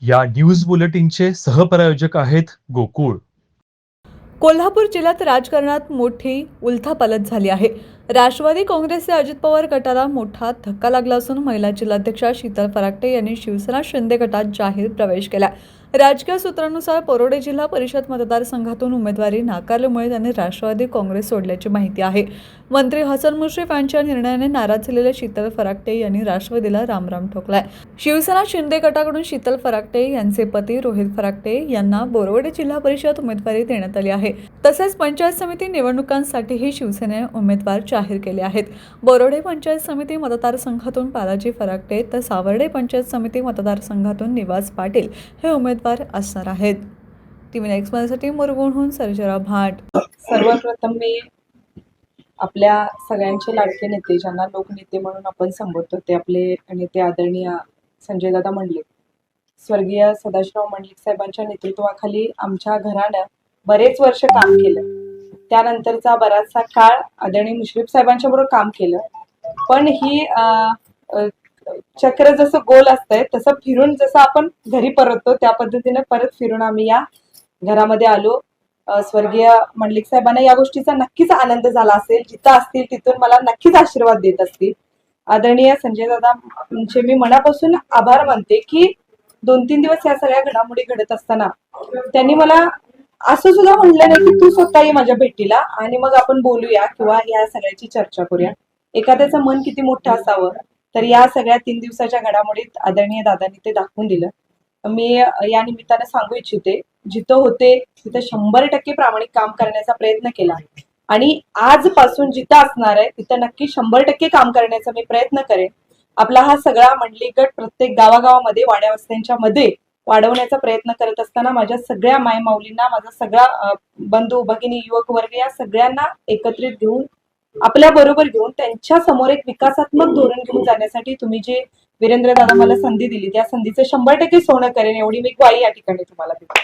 या न्यूज बुलेटिनचे सहप्रायोजक आहेत गोकुळ. कोल्हापूर जिल्ह्यात राजकारणात मोठी उलथापालथ झाली आहे. राष्ट्रवादी काँग्रेसचे अजित पवार गटाला मोठा धक्का लागला असून महिला जिल्हाध्यक्षा शीतल फराकटे यांनी शिवसेना शिंदे गटात जाहीर प्रवेश केला. राजकीय सूत्रांनुसार बोरोडे जिल्हा परिषद मतदारसंघातून उमेदवारी नाकारल्यामुळे त्यांनी राष्ट्रवादी काँग्रेस सोडल्याची माहिती आहे. मंत्री हसन मुश्रीफ यांच्या निर्णयाने नाराज झालेल्या शीतल फराकटे यांनी राष्ट्रवादीला रामराम ठोकलाय. शिवसेना शिंदे गटाकडून शीतल फराकटे यांचे पती रोहित फराकटे यांना बोरोडे जिल्हा परिषद उमेदवारी देण्यात आली आहे. तसेच पंचायत समिती निवडणुकांसाठीही शिवसेनेने उमेदवार जाहीर केले आहेत. बोरोडे पंचायत समिती मतदारसंघातून बालाजी फराकटे तर सावर्डे पंचायत समिती मतदारसंघातून निवास पाटील हे उमेदवार असणार आहेत. टीव्ही नेक्स्टसाठी मुरगुणहून सर्जेराव भाट. सर्वप्रथम मी आपल्या सगळ्यांचे लाडके नेते, ज्यांना लोकनेते म्हणून आपण संबोधतो, ते आपले नेते आदरणीय संजयदादा मंडलिक, स्वर्गीय सदाशिवराव मंडलिक साहेबांच्या नेतृत्वाखाली आमच्या घरानं बरेच वर्ष काम केलं. त्यानंतरचा बराचसा काळ आदरणीय मुश्रीफ साहेबांच्या बरोबर काम केलं. पण ही चक्र जसं गोल असतंय तसं फिरून जसं आपण घरी परततो त्या पद्धतीने परत फिरून आम्ही या घरामध्ये आलो. स्वर्गीय मंडलिक साहेबांना या गोष्टीचा नक्कीच आनंद झाला असेल. जिथं असतील तिथून मला नक्कीच आशीर्वाद देत असतील. आदरणीय संजय दादांचे मी मनापासून आभार मानते की 2-3 दिवस या सगळ्या घडामोडी घडत असताना त्यांनी मला असं सुद्धा म्हणलं नाही की तू स्वतः ये माझ्या भेटीला आणि मग आपण बोलूया किंवा या सगळ्याची चर्चा करूया. एखाद्याचं मन किती मोठं असावं, तर या सगळ्या 3 दिवसाच्या घडामोडीत आदरणीय दादांनी ते दाखवून दिलं. मी या निमित्तानं सांगू इच्छिते, जिथं होते तिथं 100% प्रामाणिक काम करण्याचा प्रयत्न केला आणि आजपासून जिथं असणार आहे तिथं नक्की 100% काम करण्याचा मी प्रयत्न करेन. आपला हा सगळा मंडलिक गट प्रत्येक गावागावामध्ये, वाड्या वस्त्यांच्या मध्ये वाढवण्याचा प्रयत्न करत असताना माझ्या सगळ्या मायमाऊलींना, माझा सगळा बंधू भगिनी, युवक वर्ग या सगळ्यांना एकत्रित घेऊन, आपल्या बरोबर घेऊन त्यांच्या समोर एक विकासात्मक धोरण घेऊन जाण्यासाठी तुम्ही जे वीरेंद्र दादा मला संधी दिली, त्या संधीचं 100% सोनं करेन एवढी मी ग्वाही या ठिकाणी तुम्हाला देते.